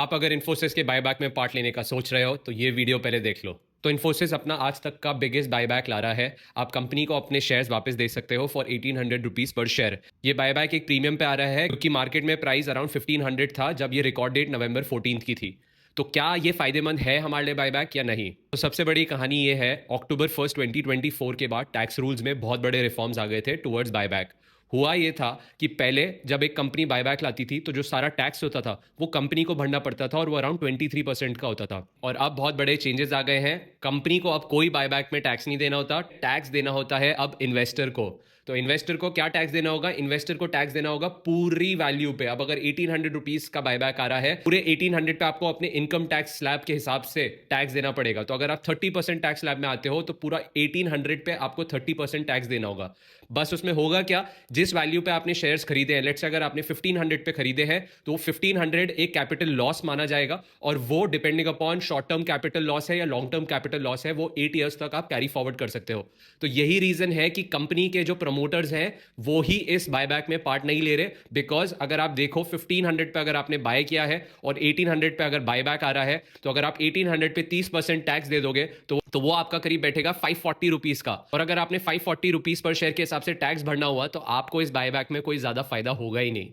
आप अगर इन्फोसिस के बायबैक में पार्ट लेने का सोच रहे हो तो ये वीडियो पहले देख लो। तो इन्फोसिस अपना आज तक का बिगेस्ट बायबैक ला रहा है। आप कंपनी को अपने शेयर्स वापस दे सकते हो फॉर 1800 रुपीज पर शेयर। ये बायबैक एक प्रीमियम पे आ रहा है क्योंकि मार्केट में प्राइस अराउंड 1500 था जब ये रिकॉर्ड डेट नवंबर 14 की थी। तो क्या ये फायदेमंद है हमारे लिए बायबैक या नहीं? तो सबसे बड़ी कहानी ये है, अक्टूबर 1 2024 के बाद टैक्स रूल्स में बहुत बड़े रिफॉर्म्स आ गए थे टुवर्ड्स बायबैक। हुआ ये था कि पहले जब एक कंपनी बायबैक लाती थी तो जो सारा टैक्स होता था वो कंपनी को भरना पड़ता था और वो अराउंड 23% का होता था। और अब बहुत बड़े चेंजेस आ गए हैं। कंपनी को अब कोई बायबैक में टैक्स नहीं देना होता, टैक्स देना होता है अब इन्वेस्टर को। तो इन्वेस्टर को क्या टैक्स देना होगा? इन्वेस्टर को टैक्स देना होगा पूरी वैल्यू पे। अब अगर 1800 रुपीज का बायबैक आ रहा है, पूरे 1800 पे आपको अपने इनकम टैक्स स्लैब के हिसाब से टैक्स देना पड़ेगा। तो अगर आप 30% टैक्स स्लैब में आते हो तो पूरा 1800 पे आपको 30% टैक्स देना होगा। बस उसमें होगा क्या, जिस वैल्यू पे आपने शेयर्स खरीदे हैं, लेट्स से अगर आपने 1500 पे खरीदे हैं तो वो 1500 एक कैपिटल लॉस माना जाएगा और वो depending upon short term capital loss है या लॉन्ग टर्म कैपिटल लॉस है, वो 8 ईयर्स तक आप कैरी फॉरवर्ड कर सकते हो। तो यही रीजन है कि कंपनी के जो प्रमोटर्स हैं वो ही इस बायबैक में पार्ट नहीं ले रहे। बिकॉज अगर आप देखो 1500 पे अगर आपने बाय किया है और 1800 पे अगर बायबैक आ रहा है, तो अगर आप 1800 पे 30% टैक्स दे दोगे तो वो आपका करीब बैठेगा 540 रुपीज का। और अगर आपने 540 रुपीज पर शेयर के हिसाब से टैक्स भरना हुआ तो आपको इस बायबैक में कोई ज्यादा फायदा होगा ही नहीं।